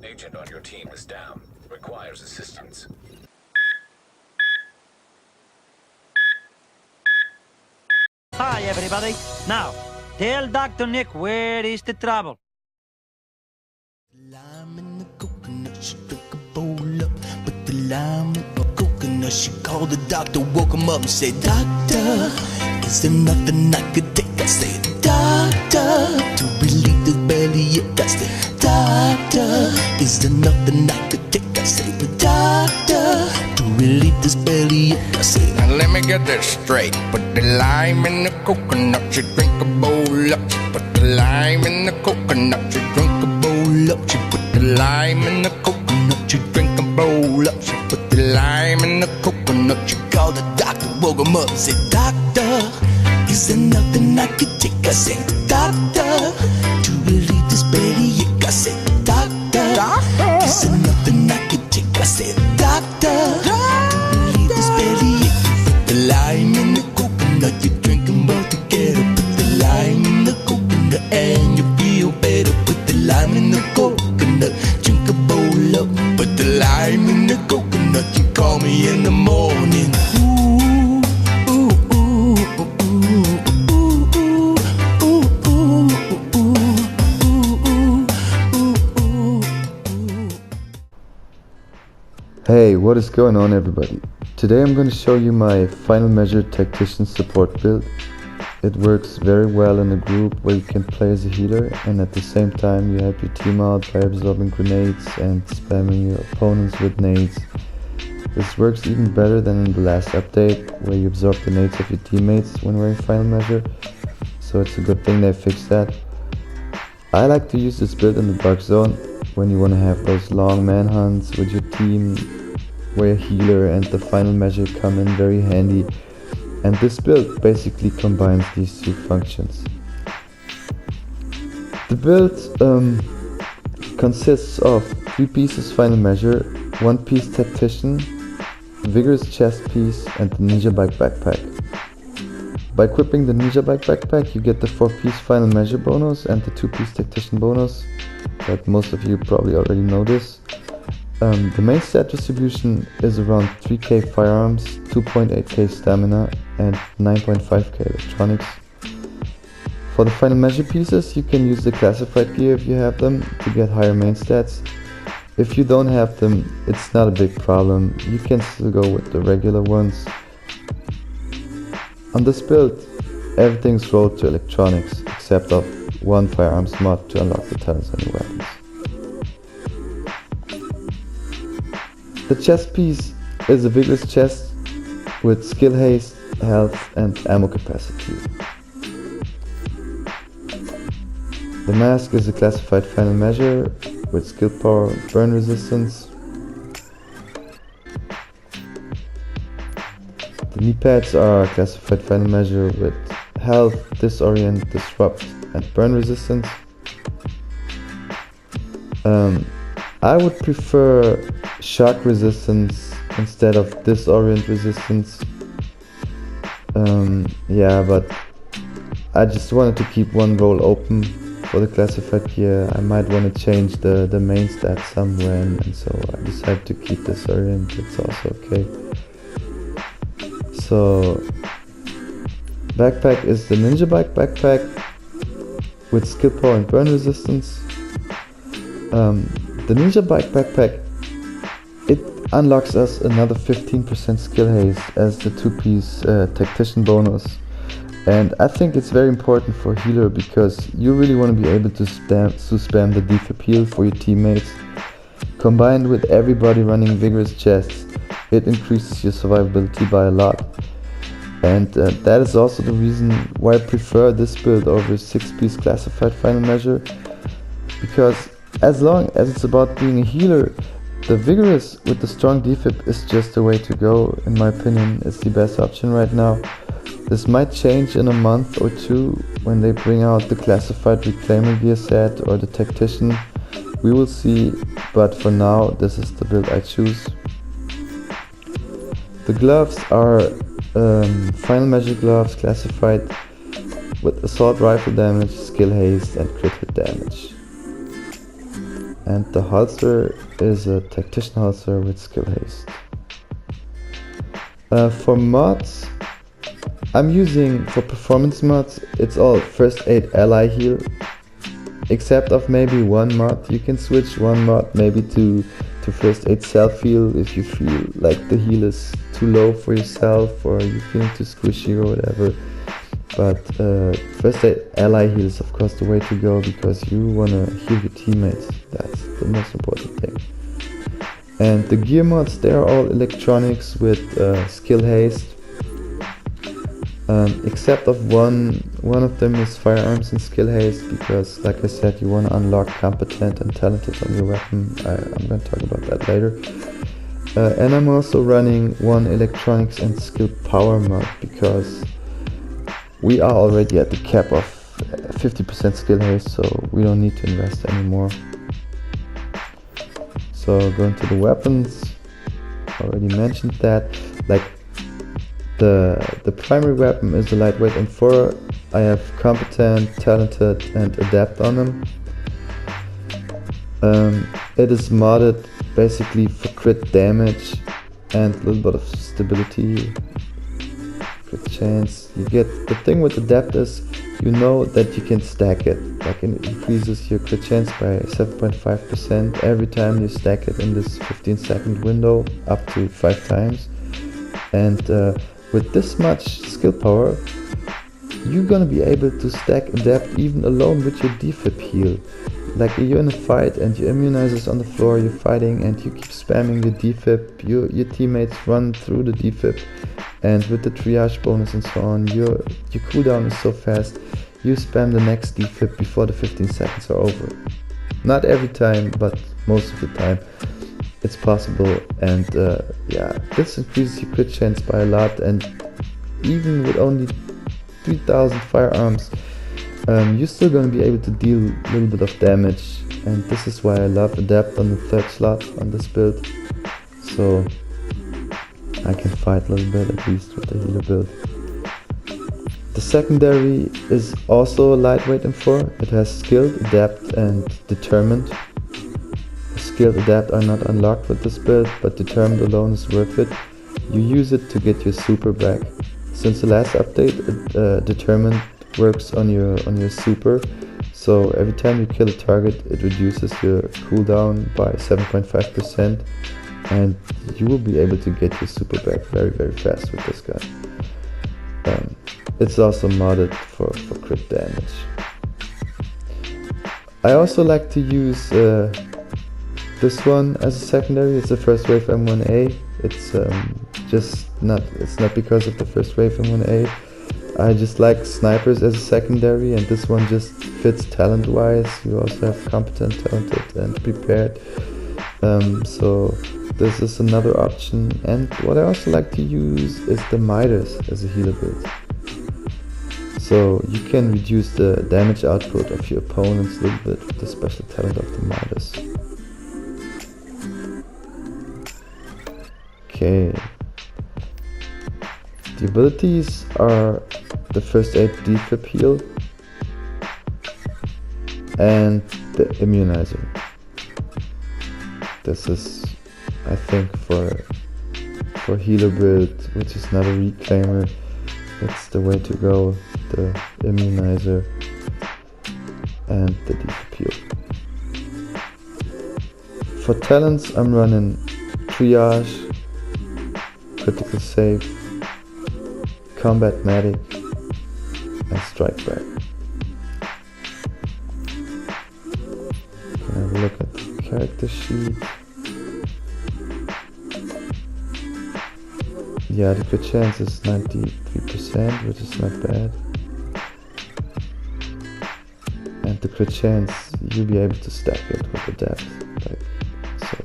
Agent on your team is down. Requires assistance. Hi, everybody. Now, tell Dr. Nick where is the trouble. Lime in the coconut, she took a bowl up. Put the lime in the coconut. She called the doctor, woke him up and said, Doctor, is there nothing I could take? I said, Doctor, to relieve this bellyache. I said, Doctor, is there nothing I could take? I said, Doctor, to relieve this bellyache. I said, now let me get this straight. Put the lime in the coconut, she drink a bowl up. She put the lime in the coconut, she drink a bowl up. She put the lime in the coconut, she drink a bowl up. She put the lime in the coconut. she called the doctor, woke him up and said, Doctor, is there nothing I could take? I said, Doctor, to relieve this bellyache. I said, Doctor, is there nothing I could take? I said, Doctor, to relieve this bellyache. Put the lime in the coconut, you drink them both together. Put the lime in the coconut and you feel better. Put the lime in the coconut, drink a bowl up. Put the lime in the coconut, you call me in the morning. Ooh, ooh, ooh, ooh, ooh, ooh, ooh, ooh, ooh. Hey, what is going on, everybody? Today I'm going to show you my final measure Tactician support build. It works very well in a group where you can play as a healer and at the same time you help your team out by absorbing grenades and spamming your opponents with nades. This works even better than in the last update where you absorb the nades of your teammates when wearing final measure, so it's a good thing they fixed that. I like to use this build in the dark zone when you want to have those long manhunts with your team where a healer and the final measure come in very handy, and this build basically combines these two functions. The build consists of 3 pieces final measure, 1 piece Tactician, vigorous chest piece and the ninja bike backpack. By equipping the ninja bike backpack you get the 4-piece final measure bonus and the 2-piece Tactician bonus, but most of you probably already know this. The main stat distribution is around 3k firearms, 2.8k stamina and 9.5k electronics. For the final measure pieces you can use the classified gear if you have them to get higher main stats. If you don't have them, it's not a big problem, you can still go with the regular ones. On this build, everything's rolled to electronics except of 1 firearms mod to unlock the talisman weapons. The chest piece is a vigorous chest with skill haste, health and ammo capacity. The mask is a classified final measure with skill power, burn resistance. The knee pads are a classified final measure with health, disorient, disrupt and burn resistance. I would prefer shock resistance instead of disorient resistance. Yeah, but I just wanted to keep one roll open for the classified gear. I might want to change the main stats somewhere, and so I decided to keep disorient. It's also okay. So backpack is the ninja bike backpack with skill power and burn resistance. The ninja bike backpack, it unlocks us another 15% skill haste as the 2-piece Tactician bonus, and I think it's very important for a healer because you really want to be able to spam the def appeal for your teammates. Combined with everybody running vigorous chests, it increases your survivability by a lot, and that is also the reason why I prefer this build over a 6-piece classified final measure, because as long as it's about being a healer, the vigorous with the strong defib is just the way to go. In my opinion, it's the best option right now. This might change in a month or 2 when they bring out the classified reclaimer gear set or the Tactician. We will see, but for now this is the build I choose. The gloves are final measure gloves classified with assault rifle damage, skill haste and crit hit damage. and the holster is a Tactician holster with skill haste. For mods, I'm using, for performance mods, it's all first aid ally heal, except of maybe one mod. You can switch one mod maybe to first aid self heal if you feel like the heal is too low for yourself or you're feeling too squishy or whatever. But first aid ally heal is of course the way to go, because you wanna heal your teammates. That's the most important thing. And the gear mods, they are all electronics with skill haste. Except of one of them is firearms and skill haste, because like I said, you want to unlock competent and talented on your weapon. I'm going to talk about that later. And I'm also running one electronics and skill power mod, because we are already at the cap of 50% skill haste, so we don't need to invest anymore. So going to the weapons, already mentioned that. Like the primary weapon is the lightweight M4. I have competent, talented and adept on them. It is modded basically for crit damage and a little bit of stability, crit chance. You get, the thing with adept is, you know that you can stack it, like it increases your crit chance by 7.5% every time you stack it in this 15-second window, up to 5 times. And with this much skill power, you're gonna be able to stack adept even alone with your defib heal. Like you're in a fight and your immunizer's on the floor, you're fighting and you keep spamming your defib, your teammates run through the defib, and with the triage bonus and so on, your cooldown is so fast, you spam the next defib before the 15 seconds are over. Not every time, but most of the time it's possible. And yeah, this increases your crit chance by a lot, and even with only 3000 firearms, you're still going to be able to deal a little bit of damage, and this is why I love adept on the 3rd slot on this build, so I can fight a little bit at least with the healer build. The secondary is also a lightweight M4. It has skilled, adept and determined. Skilled, adept are not unlocked with this build, but determined alone is worth it. You use it to get your super back. Since the last update, determined works on your super, so every time you kill a target, it reduces your cooldown by 7.5%, and you will be able to get your super back very fast with this gun. It's also modded for crit damage. I also like to use this one as a secondary. It's the first wave M1A. It's it's not because of the first wave M1A. I just like snipers as a secondary, and this one just fits talent wise. You also have competent, talented and prepared, so this is another option. And what I also like to use is the Midas as a healer build, so you can reduce the damage output of your opponents a little bit with the special talent of the Midas. Okay, the abilities are the first aid defib heal and the immunizer. This is, I think, for healer build, which is not a reclaimer, it's the way to go, the immunizer and the defib heal. For talents, I'm running triage, critical save, combat medic and strike back. Can have a look at the character sheet. Yeah, the crit chance is 93%, which is not bad. And the crit chance, you'll be able to stack it with the depth. So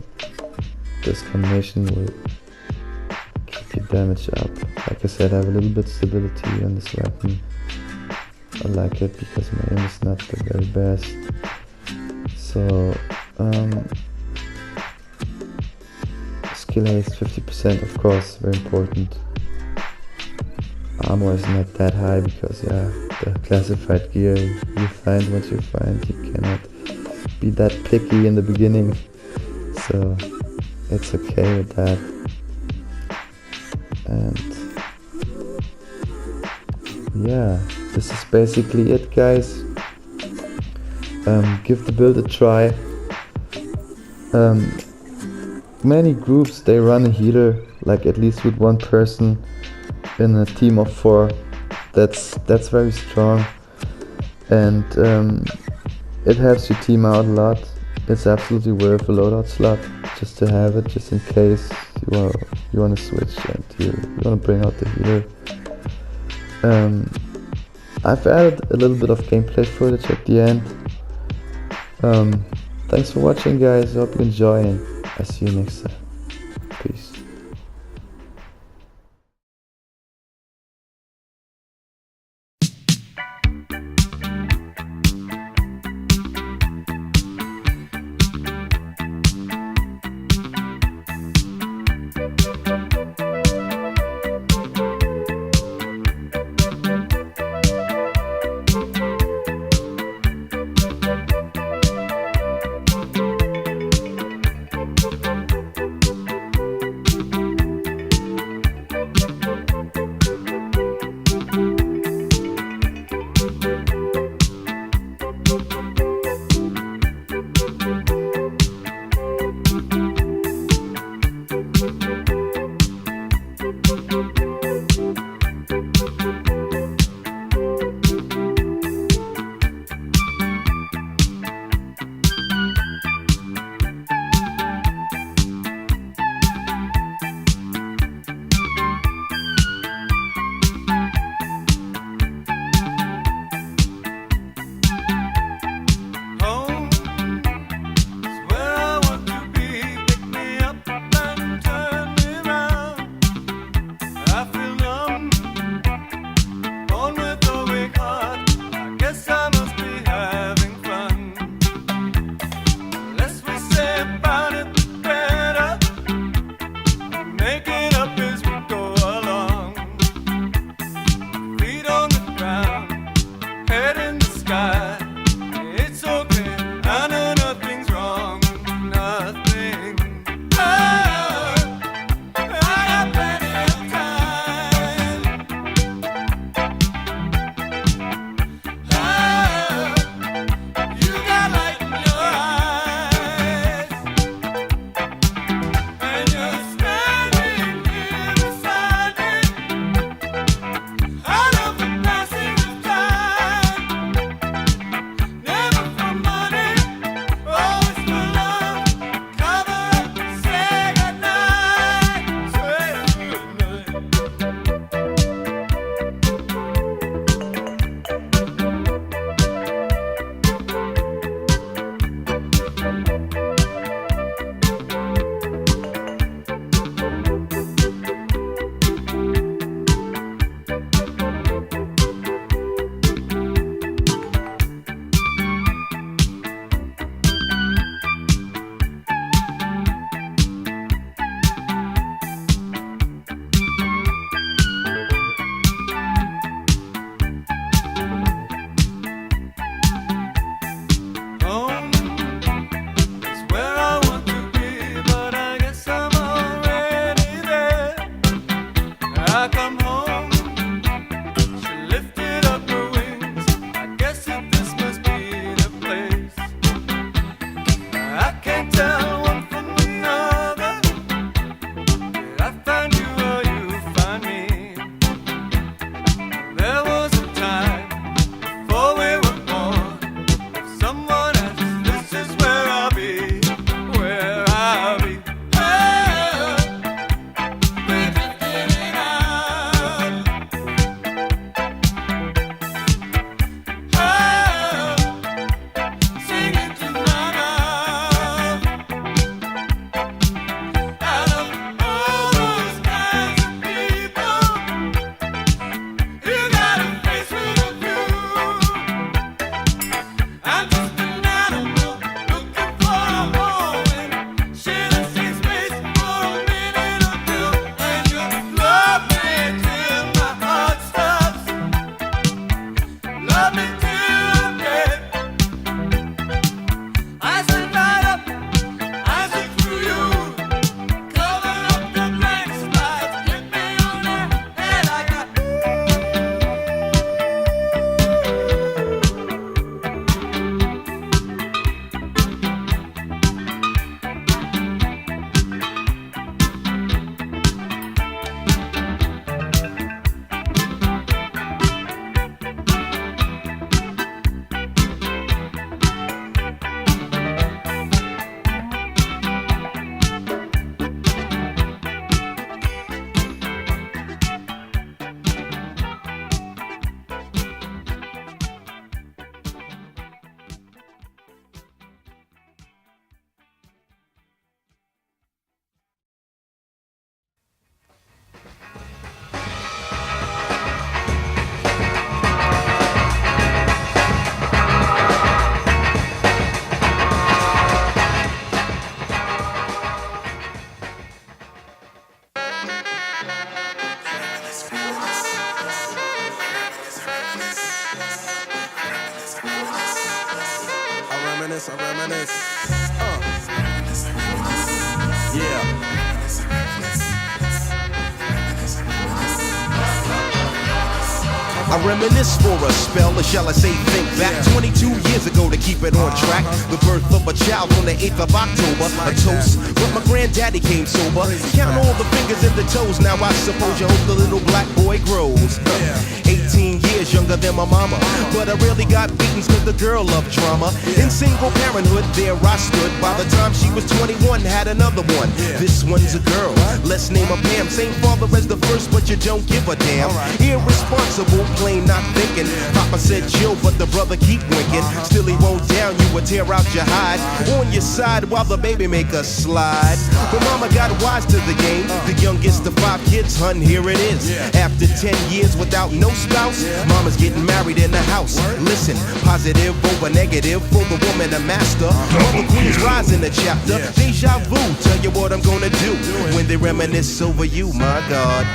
this combination will keep your damage up. Like I said, I have a little bit of stability on this weapon. I like it because my aim is not the very best. So skill haste 50%, of course, very important. Armor is not that high because, yeah, the classified gear, you find what you find, you cannot be that picky in the beginning, so it's okay with that. And yeah, this is basically it, guys. Give the build a try. Many groups, they run a healer, like at least with one person in a team of 4. That's very strong, and it helps your team out a lot. It's absolutely worth a loadout slot just to have it, just in case you want to switch and you want to bring out the healer. I've added a little bit of gameplay footage at the end. Thanks for watching, guys. I hope you enjoy, and I'll see you next time. Peace. I reminisce for a spell, or shall I say think back 22 years ago to keep it on track. The birth of a child on the 8th of October, a toast, but my granddaddy came sober. Count all the fingers and the toes, now I suppose you hope the little black boy grows. 18 years younger than my mama, but I really got beatings cause the girl loved drama. In single parenthood, there I stood. By the time she was 21, had another one. This one's a girl, let's name her Pam. Same father as the first, but you don't give a damn. Irresponsible, plain not thinking. Papa said chill, but the brother keep winking. Still he won't down you or tear out your hide. On your side while the baby make a slide. But mama got wise to the game. The youngest of 5 kids, hun, here it is. After 10 years without no spouse, mama's getting married in the house. Listen, positive over negative for the woman a master. Mother queens rise in the chapter. Deja vu, tell you what I'm gonna do when they reminisce over you, my God.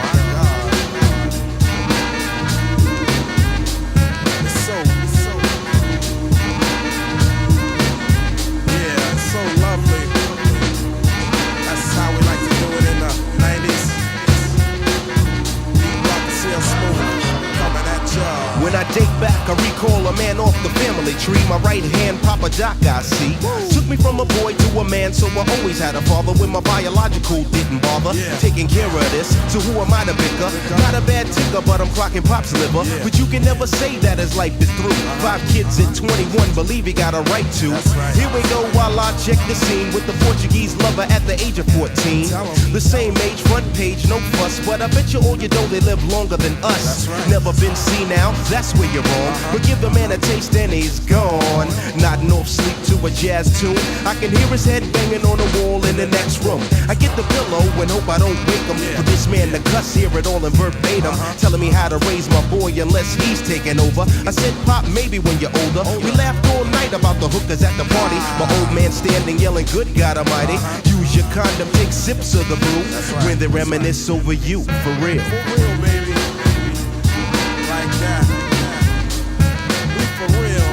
When I date back, I recall a man off the family tree. My right hand, Papa Doc, I see. Took me from a boy to a man, so I always had a father when my biological didn't bother. Taking care of this, so who am I to bicker? Not a bad ticker, but I'm clocking Pop's liver. But you can never say that his life is through. 5 kids at 21, believe he got a right to. Here we go while I check the scene with the Portuguese lover at the age of 14. The same age, front page, no fuss, but I bet you all you know they live longer than us. Never been seen now, that's where you're wrong. But give the man a taste and he's gone. Nodding off sleep to a jazz tune. I can hear his head banging on the wall in the next room. I get the pillow and hope I don't wake him. For this man to cuss, hear it all in verbatim. Telling me how to raise my boy unless he's taking over. I said, Pop, maybe when you're older. We laughed all night about the hookers at the party. My old man standing yelling, good God Almighty. Use your condom, take sips of the brew. When they reminisce over you, for real. For real, baby. Like that. We for real.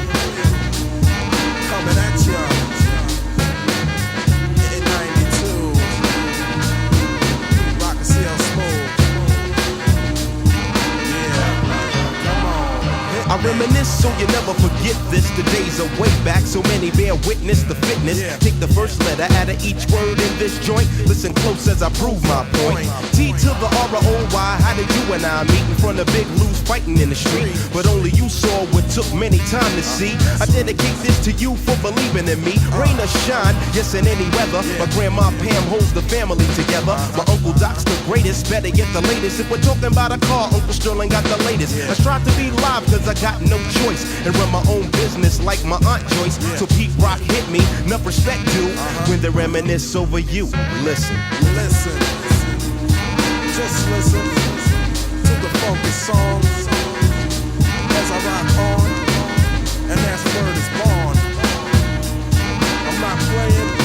Coming at ya. In 92. Rock and CL Smooth. Yeah. Come on. I reminisce so you never forget this. The days are way back, so many bear witness the fitness. Take the first letter out of each word in this joint. Listen close as I prove my point. T to the R-O-Y, how did you and I meet in front of Big Lou's fighting in the street? But only you saw what took many time to see. I dedicate this to you for believing in me. Rain or shine, yes in any weather. My grandma Pam holds the family together. My Uncle Doc's the greatest, better get the latest. If we're talking about a car, Uncle Sterling got the latest. I strive to be live cause I got no choice. And run my own business like my Aunt Joyce. So Pete Rock hit me, enough respect due. When they reminisce over you, listen. Listen. Just listen to the funky song as I rock on, and that's word is born. I'm not playing.